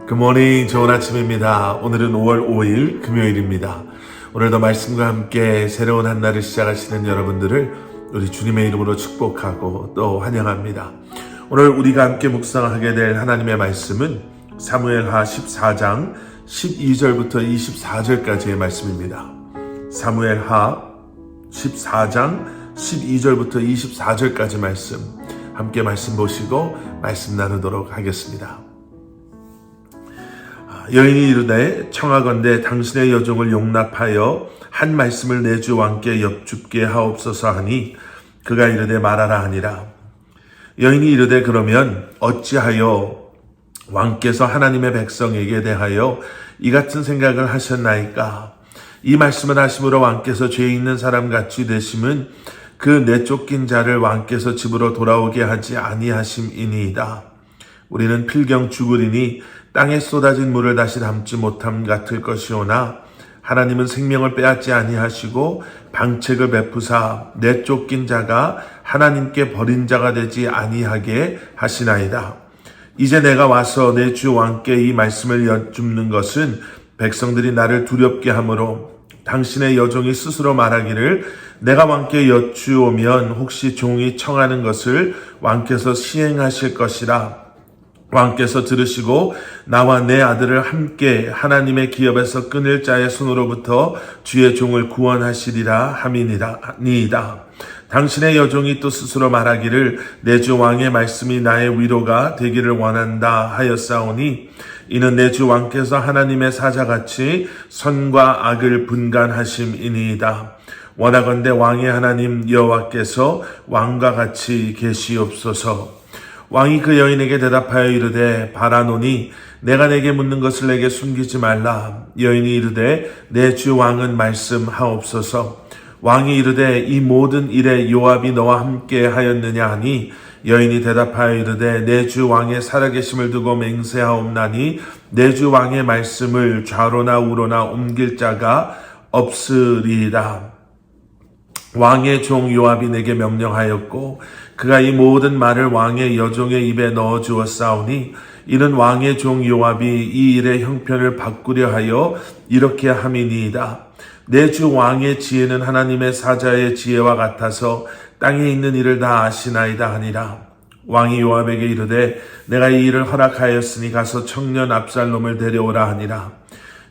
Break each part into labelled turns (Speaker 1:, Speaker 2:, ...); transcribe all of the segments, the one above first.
Speaker 1: 굿모닝, 좋은 아침입니다. 오늘은 5월 5일 금요일입니다. 오늘도 말씀과 함께 새로운 한 날을 시작하시는 여러분들을 우리 주님의 이름으로 축복하고 또 환영합니다. 오늘 우리가 함께 묵상하게 될 하나님의 말씀은 사무엘하 14장 12절부터 24절까지의 말씀입니다. 사무엘하 14장 12절부터 24절까지 말씀, 함께 말씀 보시고 말씀 나누도록 하겠습니다. 여인이 이르되 청하건대 당신의 여종을 용납하여 한 말씀을 내 주 왕께 여쭙게 하옵소서 하니 그가 이르되 말하라 하니라. 여인이 이르되 그러면 어찌하여 왕께서 하나님의 백성에게 대하여 이 같은 생각을 하셨나이까? 이 말씀을 하심으로 왕께서 죄 있는 사람같이 되심은 그 내쫓긴 자를 왕께서 집으로 돌아오게 하지 아니하심이니이다. 우리는 필경 죽으리니 땅에 쏟아진 물을 다시 담지 못함 같을 것이오나 하나님은 생명을 빼앗지 아니하시고 방책을 베푸사 내쫓긴 자가 하나님께 버린 자가 되지 아니하게 하시나이다. 이제 내가 와서 내 주 왕께 이 말씀을 여쭙는 것은 백성들이 나를 두렵게 하므로 당신의 여종이 스스로 말하기를 내가 왕께 여쭈오면 혹시 종이 청하는 것을 왕께서 시행하실 것이라. 왕께서 들으시고 나와 내 아들을 함께 하나님의 기업에서 끊을 자의 손으로부터 주의 종을 구원하시리라 함이니이다. 당신의 여종이 또 스스로 말하기를 내 주 왕의 말씀이 나의 위로가 되기를 원한다 하였사오니 이는 내 주 왕께서 하나님의 사자같이 선과 악을 분간하심이니이다. 원하건대 왕의 하나님 여호와께서 왕과 같이 계시옵소서. 왕이 그 여인에게 대답하여 이르되 바라노니 내가 내게 묻는 것을 내게 숨기지 말라. 여인이 이르되 내 주 왕은 말씀하옵소서. 왕이 이르되 이 모든 일에 요압이 너와 함께 하였느냐 하니 여인이 대답하여 이르되 내 주 왕의 살아계심을 두고 맹세하옵나니 내 주 왕의 말씀을 좌로나 우로나 옮길 자가 없으리이다. 왕의 종 요압이 내게 명령하였고 그가 이 모든 말을 왕의 여종의 입에 넣어 주었사오니 이는 왕의 종 요압이 이 일의 형편을 바꾸려 하여 이렇게 함이니이다. 내 주 왕의 지혜는 하나님의 사자의 지혜와 같아서 땅에 있는 일을 다 아시나이다 하니라. 왕이 요압에게 이르되 내가 이 일을 허락하였으니 가서 청년 압살롬을 데려오라 하니라.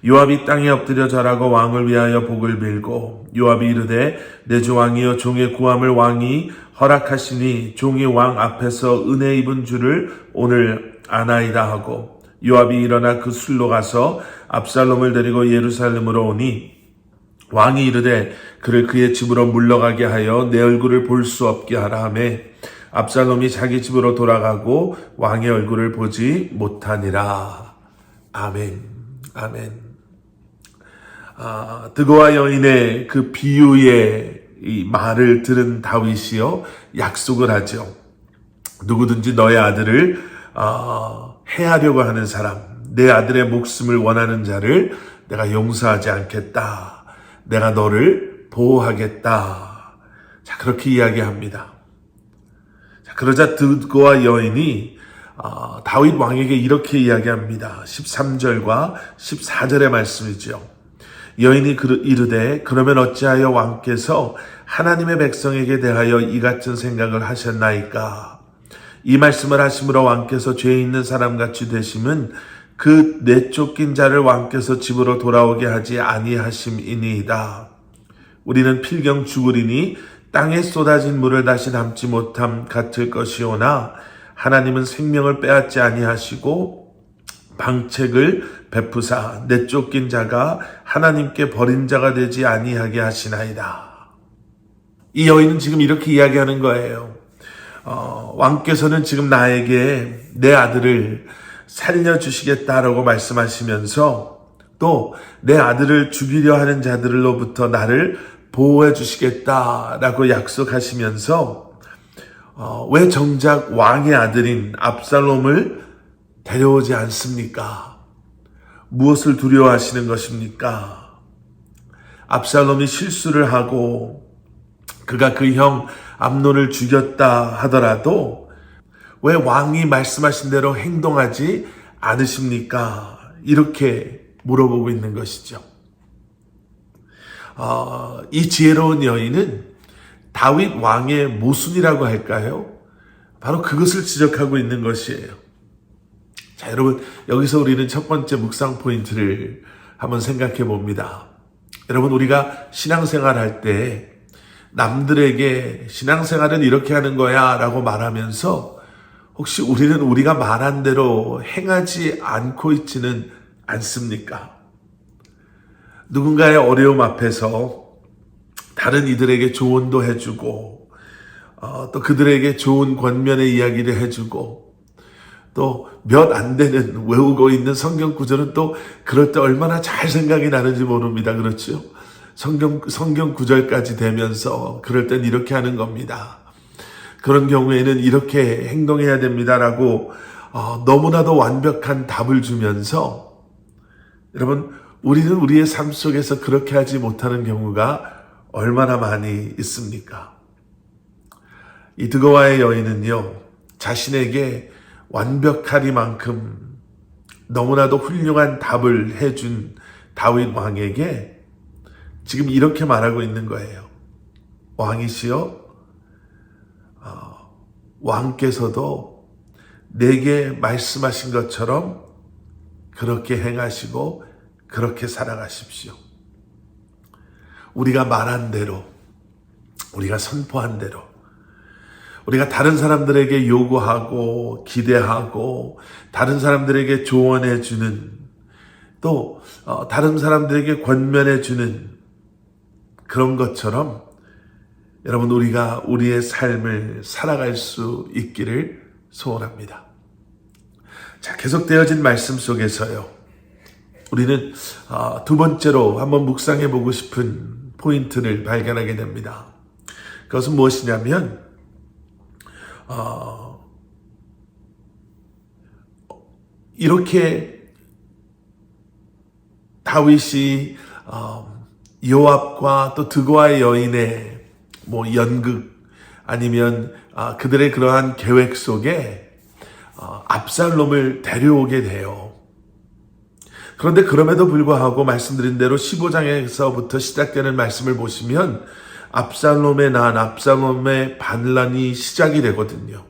Speaker 1: 요압이 땅에 엎드려 절하고 왕을 위하여 복을 빌고 요압이 이르되 내 주 왕이여 종의 구함을 왕이 허락하시니 종이 왕 앞에서 은혜 입은 줄을 오늘 아나이다 하고 요압이 일어나 그 술로 가서 압살롬을 데리고 예루살렘으로 오니 왕이 이르되 그를 그의 집으로 물러가게 하여 내 얼굴을 볼 수 없게 하라 하매 압살롬이 자기 집으로 돌아가고 왕의 얼굴을 보지 못하니라. 아멘. 아멘. 드고와 여인의 그 비유의 이 말을 들은 다윗이요 약속을 하죠. 누구든지 너의 아들을 해하려고 하는 사람, 내 아들의 목숨을 원하는 자를 내가 용서하지 않겠다. 내가 너를 보호하겠다. 자, 그렇게 이야기합니다. 자, 그러자 드고와 여인이 다윗 왕에게 이렇게 이야기합니다. 13절과 14절의 말씀이죠. 여인이 이르되 그러면 어찌하여 왕께서 하나님의 백성에게 대하여 이 같은 생각을 하셨나이까? 이 말씀을 하심으로 왕께서 죄 있는 사람같이 되심은 그 내쫓긴 자를 왕께서 집으로 돌아오게 하지 아니하심이니이다. 우리는 필경 죽으리니 땅에 쏟아진 물을 다시 담지 못함 같을 것이오나 하나님은 생명을 빼앗지 아니하시고 방책을 베푸사 내쫓긴 자가 하나님께 버린 자가 되지 아니하게 하시나이다. 이 여인은 지금 이렇게 이야기하는 거예요. 왕께서는 지금 나에게 내 아들을 살려주시겠다라고 말씀하시면서 또 내 아들을 죽이려 하는 자들로부터 나를 보호해 주시겠다라고 약속하시면서 왜 정작 왕의 아들인 압살롬을 데려오지 않습니까? 무엇을 두려워하시는 것입니까? 압살롬이 실수를 하고 그가 그 형 암논을 죽였다 하더라도 왜 왕이 말씀하신 대로 행동하지 않으십니까? 이렇게 물어보고 있는 것이죠. 이 지혜로운 여인은 다윗 왕의 모순이라고 할까요? 바로 그것을 지적하고 있는 것이에요. 자, 여러분, 여기서 우리는 첫 번째 묵상 포인트를 한번 생각해 봅니다. 여러분, 우리가 신앙생활 할 때 남들에게 신앙생활은 이렇게 하는 거야 라고 말하면서 혹시 우리는 우리가 말한 대로 행하지 않고 있지는 않습니까? 누군가의 어려움 앞에서 다른 이들에게 조언도 해주고 또 그들에게 좋은 권면의 이야기를 해주고 또 몇 안 되는 외우고 있는 성경 구절은 또 그럴 때 얼마나 잘 생각이 나는지 모릅니다. 그렇죠? 성경 구절까지 되면서 그럴 땐 이렇게 하는 겁니다. 그런 경우에는 이렇게 행동해야 됩니다라고 너무나도 완벽한 답을 주면서 여러분, 우리는 우리의 삶 속에서 그렇게 하지 못하는 경우가 얼마나 많이 있습니까? 이 드고와의 여인은요, 자신에게 완벽하리만큼 너무나도 훌륭한 답을 해준 다윗 왕에게 지금 이렇게 말하고 있는 거예요. 왕이시여, 왕께서도 내게 말씀하신 것처럼 그렇게 행하시고 그렇게 살아가십시오. 우리가 말한 대로, 우리가 선포한 대로, 우리가 다른 사람들에게 요구하고 기대하고 다른 사람들에게 조언해주는 또 다른 사람들에게 권면해주는 그런 것처럼 여러분, 우리가 우리의 삶을 살아갈 수 있기를 소원합니다. 자, 계속되어진 말씀 속에서요, 우리는 두 번째로 한번 묵상해 보고 싶은 포인트를 발견하게 됩니다. 그것은 무엇이냐면 이렇게 다윗이 요압과 또 드고아의 여인의 연극 아니면 그들의 그러한 계획 속에 압살롬을 데려오게 돼요. 그런데 그럼에도 불구하고 말씀드린 대로 15장에서부터 시작되는 말씀을 보시면 압살롬의 난, 압살롬의 반란이 시작이 되거든요.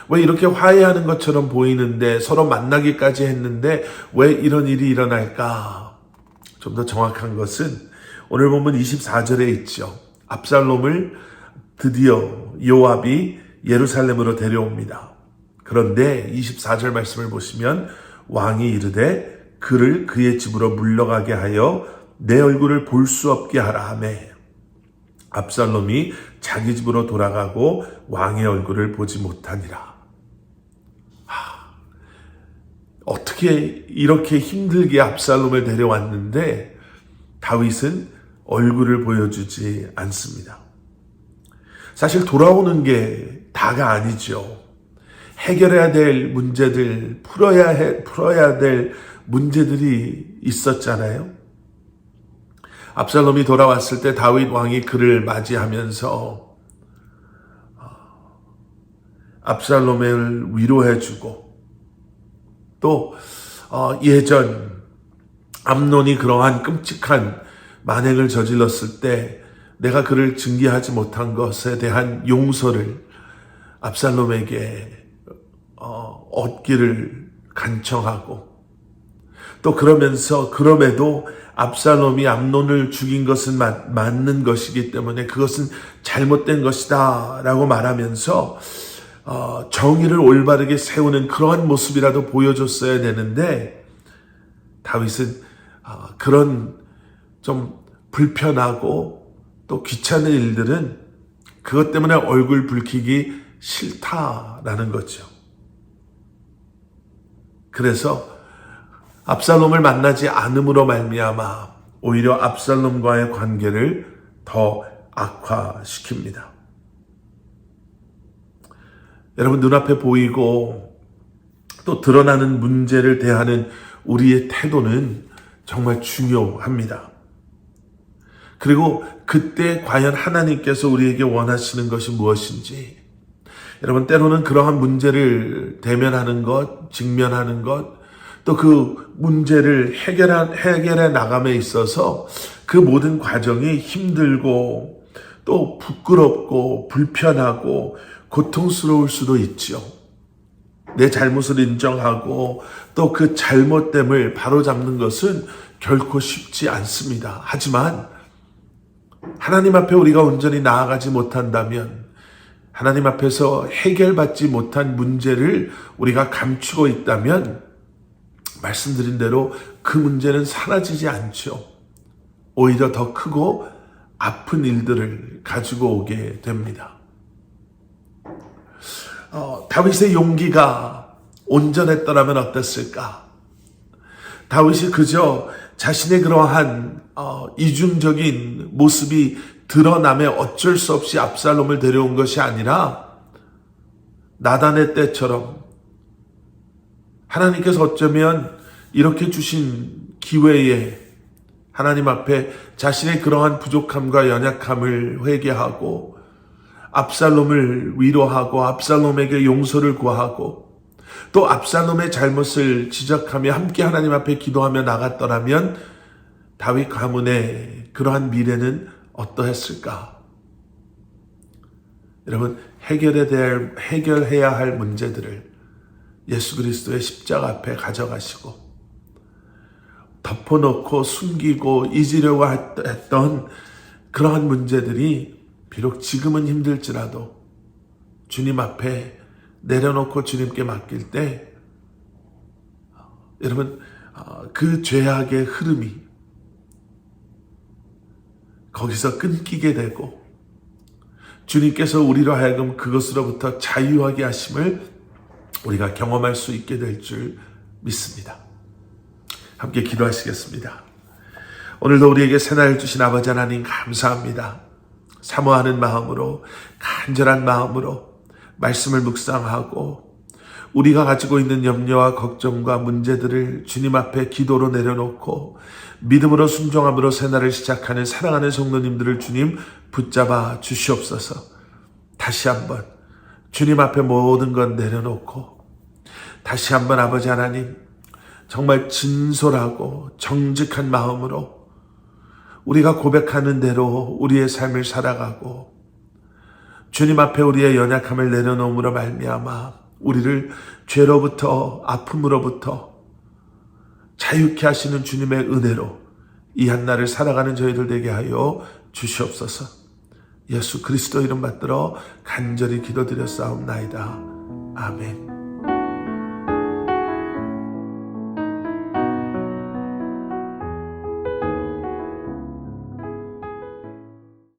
Speaker 1: 왜 이렇게 화해하는 것처럼 보이는데 서로 만나기까지 했는데 왜 이런 일이 일어날까? 좀 더 정확한 것은 오늘 본문 24절에 있죠. 압살롬을 드디어 요압이 예루살렘으로 데려옵니다. 그런데 24절 말씀을 보시면 왕이 이르되 그를 그의 집으로 물러가게 하여 내 얼굴을 볼 수 없게 하라 하매 압살롬이 자기 집으로 돌아가고 왕의 얼굴을 보지 못하니라. 어떻게 이렇게 힘들게 압살롬을 데려왔는데 다윗은 얼굴을 보여주지 않습니다. 사실 돌아오는 게 다가 아니죠. 해결해야 될 문제들, 풀어야 될 문제들이 있었잖아요. 압살롬이 돌아왔을 때 다윗 왕이 그를 맞이하면서 압살롬을 위로해주고 또 예전 암논이 그러한 끔찍한 만행을 저질렀을 때 내가 그를 징계하지 못한 것에 대한 용서를 압살롬에게 얻기를 간청하고 또 그러면서 그럼에도 압살롬이 암논을 죽인 것은 맞는 것이기 때문에 그것은 잘못된 것이다 라고 말하면서 정의를 올바르게 세우는 그러한 모습이라도 보여줬어야 되는데 다윗은 그런 좀 불편하고 또 귀찮은 일들은 그것 때문에 얼굴 붉히기 싫다라는 거죠. 그래서 압살롬을 만나지 않음으로 말미암아 오히려 압살롬과의 관계를 더 악화시킵니다. 여러분, 눈앞에 보이고 또 드러나는 문제를 대하는 우리의 태도는 정말 중요합니다. 그리고 그때 과연 하나님께서 우리에게 원하시는 것이 무엇인지, 여러분, 때로는 그러한 문제를 대면하는 것, 직면하는 것, 또 그 문제를 해결해 나감에 있어서 그 모든 과정이 힘들고 또 부끄럽고 불편하고 고통스러울 수도 있죠. 내 잘못을 인정하고 또 그 잘못됨을 바로잡는 것은 결코 쉽지 않습니다. 하지만 하나님 앞에 우리가 온전히 나아가지 못한다면, 하나님 앞에서 해결받지 못한 문제를 우리가 감추고 있다면, 말씀드린 대로 그 문제는 사라지지 않죠. 오히려 더 크고 아픈 일들을 가지고 오게 됩니다. 다윗의 용기가 온전했더라면 어땠을까? 다윗이 그저 자신의 그러한 이중적인 모습이 드러나며 어쩔 수 없이 압살롬을 데려온 것이 아니라 나단의 때처럼 하나님께서 어쩌면 이렇게 주신 기회에 하나님 앞에 자신의 그러한 부족함과 연약함을 회개하고 압살롬을 위로하고 압살롬에게 용서를 구하고 또 압살롬의 잘못을 지적하며 함께 하나님 앞에 기도하며 나갔더라면 다윗 가문의 그러한 미래는 어떠했을까? 여러분, 해결해야 할 문제들을 예수 그리스도의 십자가 앞에 가져가시고 덮어놓고 숨기고 잊으려고 했던 그러한 문제들이 비록 지금은 힘들지라도 주님 앞에 내려놓고 주님께 맡길 때 여러분, 그 죄악의 흐름이 거기서 끊기게 되고 주님께서 우리로 하여금 그것으로부터 자유하게 하심을 우리가 경험할 수 있게 될 줄 믿습니다. 함께 기도하시겠습니다. 오늘도 우리에게 새날 주신 아버지 하나님 감사합니다. 사모하는 마음으로, 간절한 마음으로 말씀을 묵상하고 우리가 가지고 있는 염려와 걱정과 문제들을 주님 앞에 기도로 내려놓고 믿음으로 순종함으로 새날을 시작하는 사랑하는 성도님들을 주님 붙잡아 주시옵소서. 다시 한번 주님 앞에 모든 것 내려놓고 다시 한번 아버지 하나님 정말 진솔하고 정직한 마음으로 우리가 고백하는 대로 우리의 삶을 살아가고 주님 앞에 우리의 연약함을 내려놓음으로 말미암아 우리를 죄로부터 아픔으로부터 자유케 하시는 주님의 은혜로 이 한날을 살아가는 저희들 되게 하여 주시옵소서. 예수 그리스도 이름 받들어 간절히 기도드렸사옵나이다. 아멘.